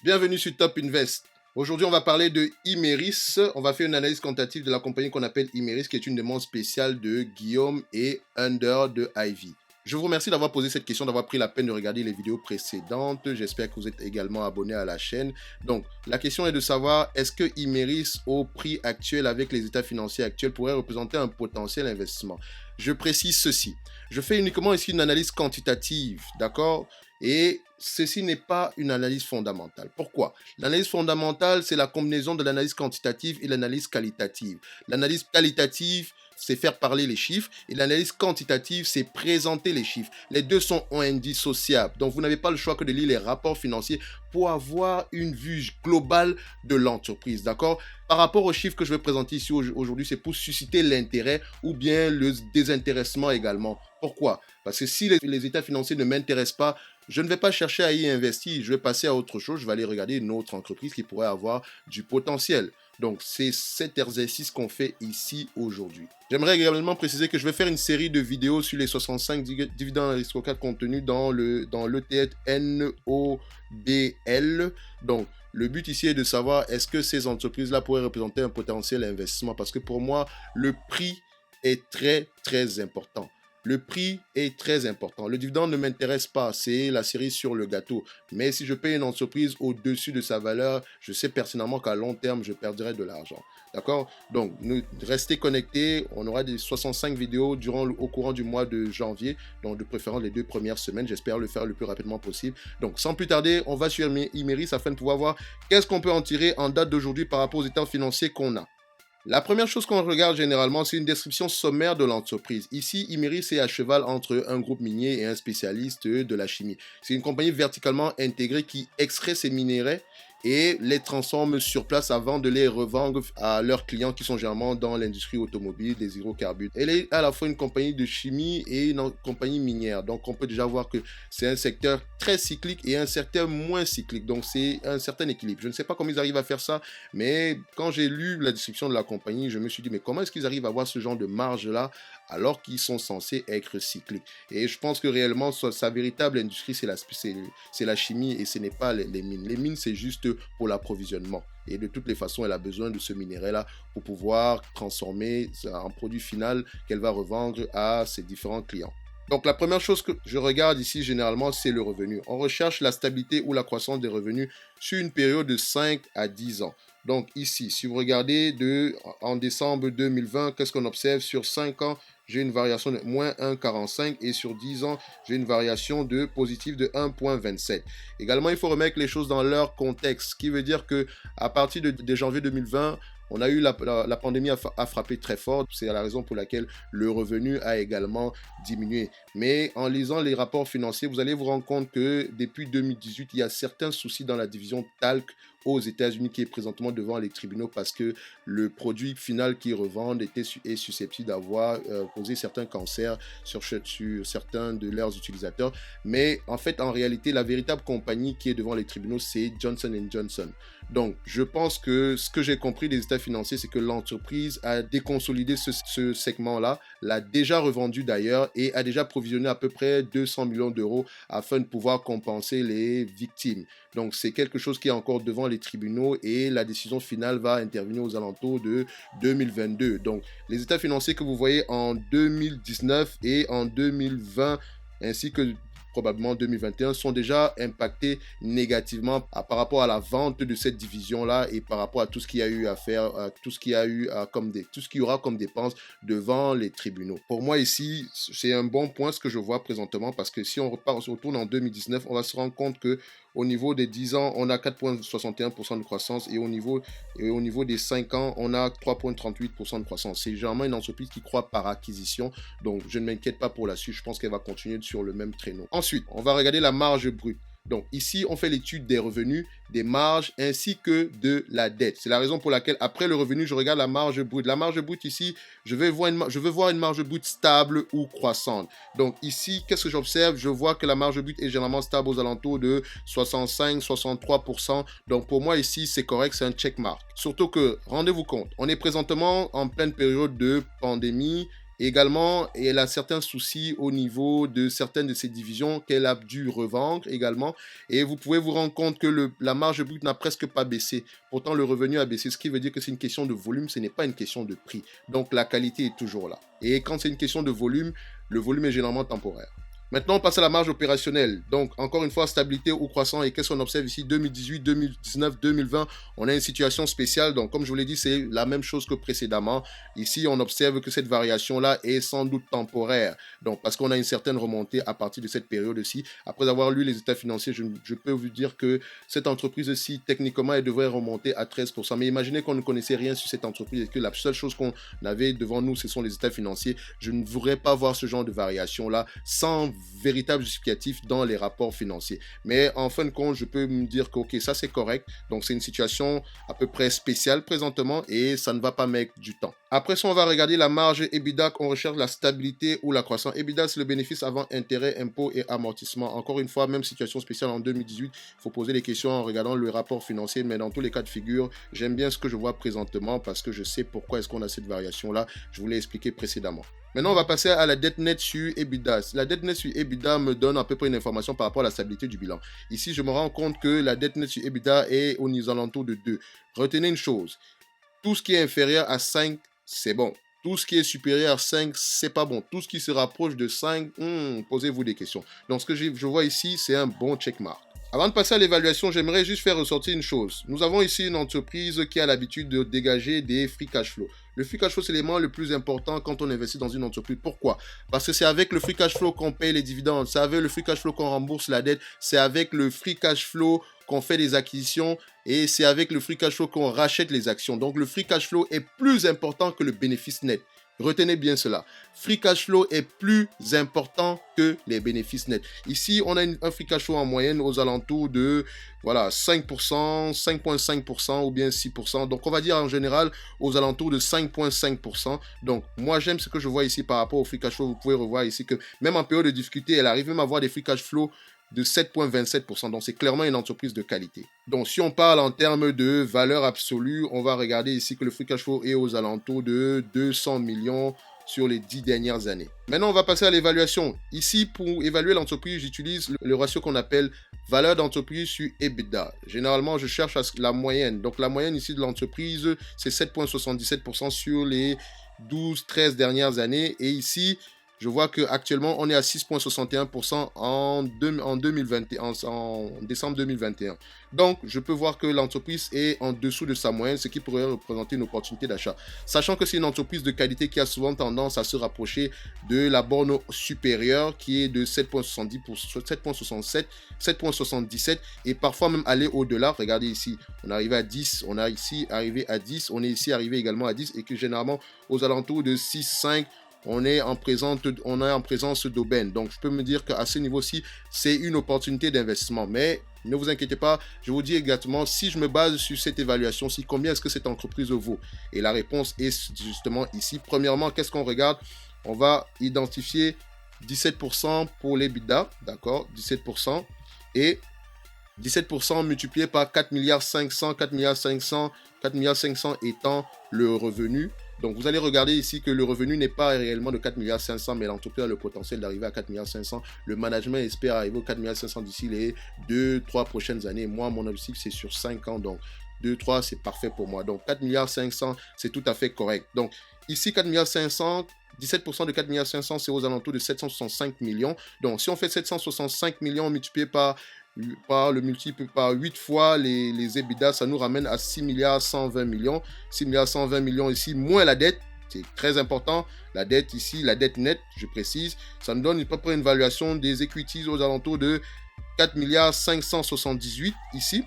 Bienvenue sur Top Invest. Aujourd'hui, on va parler de Imerys. On va faire une analyse quantitative de la compagnie qu'on appelle Imerys, qui est une demande spéciale de Guillaume et Under de Ivy. Je vous remercie d'avoir posé cette question, d'avoir pris la peine de regarder les vidéos précédentes. J'espère que vous êtes également abonné à la chaîne. Donc, la question est de savoir, est-ce que Imerys, au prix actuel, avec les états financiers actuels, pourrait représenter un potentiel investissement? Je précise ceci. Je fais uniquement ici une analyse quantitative, d'accord? Et ceci n'est pas une analyse fondamentale. Pourquoi? L'analyse fondamentale, c'est la combinaison de l'analyse quantitative et l'analyse qualitative. L'analyse qualitative, c'est faire parler les chiffres, et l'analyse quantitative, c'est présenter les chiffres. Les deux sont indissociables. Donc, vous n'avez pas le choix que de lire les rapports financiers pour avoir une vue globale de l'entreprise, d'accord? Par rapport aux chiffres que je vais présenter ici aujourd'hui, c'est pour susciter l'intérêt ou bien le désintéressement également. Pourquoi? Parce que si les états financiers ne m'intéressent pas, je ne vais pas chercher à y investir, je vais passer à autre chose, je vais aller regarder une autre entreprise qui pourrait avoir du potentiel. Donc, c'est cet exercice qu'on fait ici aujourd'hui. J'aimerais également préciser que je vais faire une série de vidéos sur les 65 dividendes aristocrates contenus dans l'ETF NOBL. Donc, le but ici est de savoir est-ce que ces entreprises-là pourraient représenter un potentiel investissement, parce que pour moi, le prix est très, très important. Le prix est très important. Le dividende ne m'intéresse pas, c'est la cerise sur le gâteau. Mais si je paye une entreprise au-dessus de sa valeur, je sais pertinemment qu'à long terme, je perdrai de l'argent. D'accord? Donc, restez connectés. On aura des 65 vidéos au courant du mois de janvier, donc de préférence les 2 premières semaines. J'espère le faire le plus rapidement possible. Donc, sans plus tarder, on va sur Imerys afin de pouvoir voir qu'est-ce qu'on peut en tirer en date d'aujourd'hui par rapport aux états financiers qu'on a. La première chose qu'on regarde généralement, c'est une description sommaire de l'entreprise. Ici, Imerys est à cheval entre un groupe minier et un spécialiste de la chimie. C'est une compagnie verticalement intégrée qui extrait ses minéraux et les transforme sur place avant de les revendre à leurs clients qui sont généralement dans l'industrie automobile, des hydrocarbures. Elle est à la fois une compagnie de chimie et une compagnie minière. Donc, on peut déjà voir que c'est un secteur très cyclique et un secteur moins cyclique. Donc, c'est un certain équilibre. Je ne sais pas comment ils arrivent à faire ça, mais quand j'ai lu la description de la compagnie, je me suis dit, mais comment est-ce qu'ils arrivent à avoir ce genre de marge-là alors qu'ils sont censés être cycliques? Et je pense que réellement, sa véritable industrie, c'est la chimie et ce n'est pas les mines. Les mines, c'est juste pour l'approvisionnement. Et de toutes les façons, elle a besoin de ce minerai-là pour pouvoir transformer en produit final qu'elle va revendre à ses différents clients. Donc, la première chose que je regarde ici, généralement, c'est le revenu. On recherche la stabilité ou la croissance des revenus sur une période de 5 à 10 ans. Donc, ici, si vous regardez en décembre 2020, qu'est-ce qu'on observe? Sur 5 ans, j'ai une variation de moins 1,45 et sur 10 ans, j'ai une variation de positive de 1,27. Également, il faut remettre les choses dans leur contexte, ce qui veut dire que à partir de janvier 2020, on a eu la pandémie a frappé très fort. C'est la raison pour laquelle le revenu a également diminué. Mais en lisant les rapports financiers, vous allez vous rendre compte que depuis 2018, il y a certains soucis dans la division talc aux États-Unis qui est présentement devant les tribunaux parce que le produit final qu'ils revendent est susceptible d'avoir causé certains cancers sur certains de leurs utilisateurs. Mais en fait, en réalité, la véritable compagnie qui est devant les tribunaux, c'est Johnson & Johnson. Donc, je pense que ce que j'ai compris des états financiers, c'est que l'entreprise a déconsolidé ce segment-là, l'a déjà revendu d'ailleurs et a déjà provisionné à peu près 200 millions d'euros afin de pouvoir compenser les victimes. Donc, c'est quelque chose qui est encore devant les tribunaux et la décision finale va intervenir aux alentours de 2022. Donc, les états financiers que vous voyez en 2019 et en 2020, ainsi que probablement 2021, sont déjà impactés négativement par rapport à la vente de cette division-là et par rapport à tout ce qu'il y a eu à faire, tout ce qu'il y aura comme dépenses devant les tribunaux. Pour moi ici, c'est un bon point ce que je vois présentement parce que si on retourne en 2019, on va se rendre compte que au niveau des 10 ans, on a 4,61% de croissance et au niveau des 5 ans, on a 3,38% de croissance. C'est généralement une entreprise qui croît par acquisition, donc je ne m'inquiète pas pour la suite, je pense qu'elle va continuer sur le même traîneau. Ensuite, on va regarder la marge brute. Donc ici, on fait l'étude des revenus, des marges ainsi que de la dette. C'est la raison pour laquelle après le revenu, je regarde la marge brute. La marge brute ici, je veux voir une marge brute stable ou croissante. Donc ici, qu'est-ce que j'observe? Je vois que la marge brute est généralement stable aux alentours de 65-63%. Donc pour moi ici, c'est correct, c'est un checkmark. Surtout que, rendez-vous compte, on est présentement en pleine période de pandémie Également, elle a certains soucis au niveau de certaines de ses divisions qu'elle a dû revendre également. Et vous pouvez vous rendre compte que la marge brute n'a presque pas baissé. Pourtant, le revenu a baissé, ce qui veut dire que c'est une question de volume, ce n'est pas une question de prix. Donc, la qualité est toujours là. Et quand c'est une question de volume, le volume est généralement temporaire. Maintenant, on passe à la marge opérationnelle. Donc, encore une fois, stabilité ou croissant. Et qu'est-ce qu'on observe ici? 2018, 2019, 2020, on a une situation spéciale. Donc, comme je vous l'ai dit, c'est la même chose que précédemment. Ici, on observe que cette variation-là est sans doute temporaire. Donc, parce qu'on a une certaine remontée à partir de cette période-ci. Après avoir lu les états financiers, je peux vous dire que cette entreprise-ci, techniquement, elle devrait remonter à 13%. Mais imaginez qu'on ne connaissait rien sur cette entreprise et que la seule chose qu'on avait devant nous, ce sont les états financiers. Je ne voudrais pas voir ce genre de variation-là sans véritable justificatif dans les rapports financiers. Mais en fin de compte, je peux me dire que ok, ça c'est correct. Donc c'est une situation à peu près spéciale présentement et ça ne va pas mettre du temps. Après ça, on va regarder la marge EBITDA, on recherche la stabilité ou la croissance. EBITDA, c'est le bénéfice avant intérêt, impôts et amortissement. Encore une fois, même situation spéciale en 2018, il faut poser les questions en regardant le rapport financier, mais dans tous les cas de figure, j'aime bien ce que je vois présentement parce que je sais pourquoi est-ce qu'on a cette variation-là. Je vous l'ai expliqué précédemment. Maintenant, on va passer à la dette nette sur EBITDA. La dette nette sur EBITDA me donne à peu près une information par rapport à la stabilité du bilan. Ici, je me rends compte que la dette nette sur EBITDA est aux alentours de 2. Retenez une chose, tout ce qui est inférieur à 5, c'est bon. Tout ce qui est supérieur à 5, c'est pas bon. Tout ce qui se rapproche de 5, posez-vous des questions. Donc, ce que je vois ici, c'est un bon checkmark. Avant de passer à l'évaluation, j'aimerais juste faire ressortir une chose. Nous avons ici une entreprise qui a l'habitude de dégager des free cash flow. Le free cash flow, c'est l'élément le plus important quand on investit dans une entreprise. Pourquoi? Parce que c'est avec le free cash flow qu'on paye les dividendes, c'est avec le free cash flow qu'on rembourse la dette, c'est avec le free cash flow qu'on fait des acquisitions et c'est avec le free cash flow qu'on rachète les actions. Donc le free cash flow est plus important que le bénéfice net. Retenez bien cela. Free cash flow est plus important que les bénéfices nets. Ici, on a un free cash flow en moyenne aux alentours de 5%, 5,5% ou bien 6%. Donc, on va dire en général aux alentours de 5,5%. Donc, moi, j'aime ce que je vois ici par rapport au free cash flow. Vous pouvez revoir ici que même en période de difficulté, elle arrive même à avoir des free cash flow de 7,27%. Donc, c'est clairement une entreprise de qualité. Donc, si on parle en termes de valeur absolue, on va regarder ici que le free cash flow est aux alentours de 200 millions sur les 10 dernières années. Maintenant, on va passer à l'évaluation. Ici, pour évaluer l'entreprise, j'utilise le ratio qu'on appelle valeur d'entreprise sur EBITDA. Généralement, je cherche la moyenne. Donc, la moyenne ici de l'entreprise, c'est 7,77% sur les 12-13 dernières années. Et ici, je vois qu'actuellement, on est à 6,61% en décembre 2021. Donc, je peux voir que l'entreprise est en dessous de sa moyenne, ce qui pourrait représenter une opportunité d'achat. Sachant que c'est une entreprise de qualité qui a souvent tendance à se rapprocher de la borne supérieure qui est de 7,67 et parfois même aller au-delà. Regardez ici, on est arrivé à 10, on a ici arrivé à 10, on est ici arrivé également à 10 et que généralement aux alentours de 6, 5, on est en présence d'aubaine. Donc, je peux me dire qu'à ce niveau-ci, c'est une opportunité d'investissement. Mais ne vous inquiétez pas, je vous dis exactement, si je me base sur cette évaluation-ci, combien est-ce que cette entreprise vaut? Et la réponse est justement ici. Premièrement, qu'est-ce qu'on regarde? On va identifier 17% pour l'EBITDA, d'accord? 17%. Et 17% multiplié par 4 milliards 500 étant le revenu. Donc, vous allez regarder ici que le revenu n'est pas réellement de 4 milliards 500, mais l'entreprise a le potentiel d'arriver à 4 milliards 500. Le management espère arriver aux 4 milliards 500 d'ici les 2-3 prochaines années. Moi, mon objectif, c'est sur 5 ans. Donc, 2-3, c'est parfait pour moi. Donc, 4 milliards 500, c'est tout à fait correct. Donc, ici, 4 milliards 500, 17% de 4 milliards 500, c'est aux alentours de 765 millions. Donc, si on fait 765 millions multiplié par le multiple par 8 fois les EBITDA, ça nous ramène à 6 milliards 120 millions. 6 milliards 120 millions ici, moins la dette. C'est très important. La dette ici, la dette nette, je précise, ça nous donne à peu près une valuation des equities aux alentours de 4 milliards 578 ici.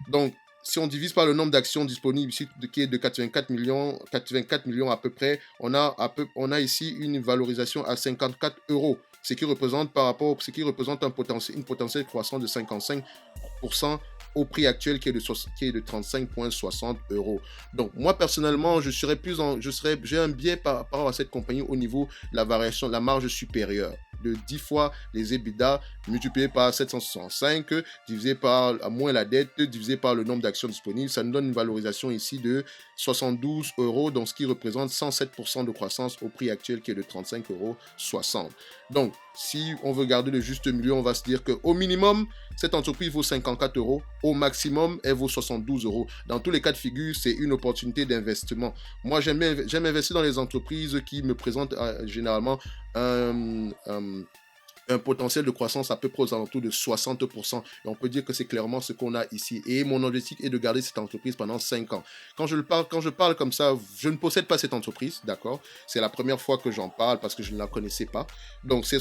Donc, si on divise par le nombre d'actions disponibles ici, qui est de 84 millions à peu près, on a ici une valorisation à 54 euros. Ce qui représente une potentielle croissance de 55% au prix actuel qui est de 35,60 euros. Donc, moi, personnellement, j'ai un biais par rapport à cette compagnie au niveau de la variation, la marge supérieure. de 10 fois les EBITDA multiplié par 765, divisé par à moins la dette, divisé par le nombre d'actions disponibles. Ça nous donne une valorisation ici de 72 euros, donc ce qui représente 107% de croissance au prix actuel qui est de 35,60 euros. Donc, si on veut garder le juste milieu, on va se dire qu'au minimum, cette entreprise vaut 54 euros. Au maximum, elle vaut 72 euros. Dans tous les cas de figure, c'est une opportunité d'investissement. Moi, j'aime investir dans les entreprises qui me présentent généralement un potentiel de croissance à peu près aux alentours de 60%. Et on peut dire que c'est clairement ce qu'on a ici. Et mon objectif est de garder cette entreprise pendant 5 ans. Quand je parle comme ça, je ne possède pas cette entreprise, d'accord? C'est la première fois que j'en parle parce que je ne la connaissais pas. Donc, c'est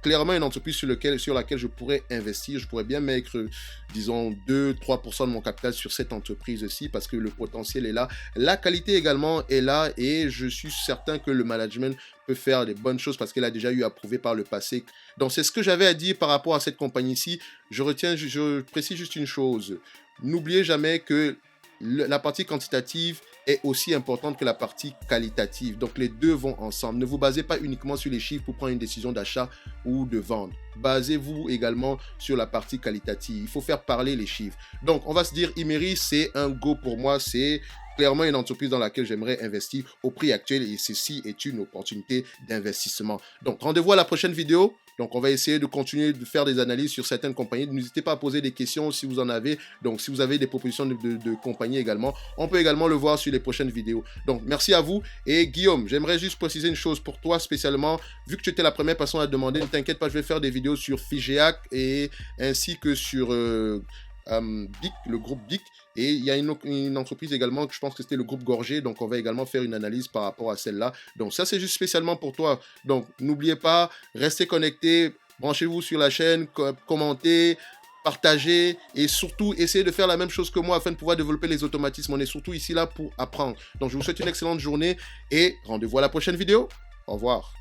clairement une entreprise sur laquelle je pourrais investir. Je pourrais bien mettre, disons, 2-3% de mon capital sur cette entreprise-ci parce que le potentiel est là. La qualité également est là et je suis certain que le management peut faire des bonnes choses parce qu'elle a déjà eu à prouver par le passé. Donc, c'est ce que j'avais à dire par rapport à cette compagnie-ci. Je précise juste une chose. N'oubliez jamais que la partie quantitative est aussi importante que la partie qualitative. Donc, les deux vont ensemble. Ne vous basez pas uniquement sur les chiffres pour prendre une décision d'achat ou de vente. Basez-vous également sur la partie qualitative. Il faut faire parler les chiffres. Donc, on va se dire, Imeris, c'est un go pour moi. C'est clairement une entreprise dans laquelle j'aimerais investir au prix actuel et ceci est une opportunité d'investissement. Donc, rendez-vous à la prochaine vidéo. Donc, on va essayer de continuer de faire des analyses sur certaines compagnies. N'hésitez pas à poser des questions si vous en avez. Donc, si vous avez des propositions de compagnies également, on peut également le voir sur les prochaines vidéos. Donc, merci à vous. Et Guillaume, j'aimerais juste préciser une chose pour toi spécialement. Vu que tu étais la première personne à demander, ne t'inquiète pas, je vais faire des vidéos sur Figeac et ainsi que sur BIC, le groupe BIC. Et il y a une entreprise également, que je pense que c'était le groupe Gorgé, donc on va également faire une analyse par rapport à celle-là. Donc ça, c'est juste spécialement pour toi. Donc n'oubliez pas, restez connectés, branchez-vous sur la chaîne, commentez, partagez et surtout essayez de faire la même chose que moi afin de pouvoir développer les automatismes. On est surtout ici là pour apprendre. Donc je vous souhaite une excellente journée et rendez-vous à la prochaine vidéo. Au revoir.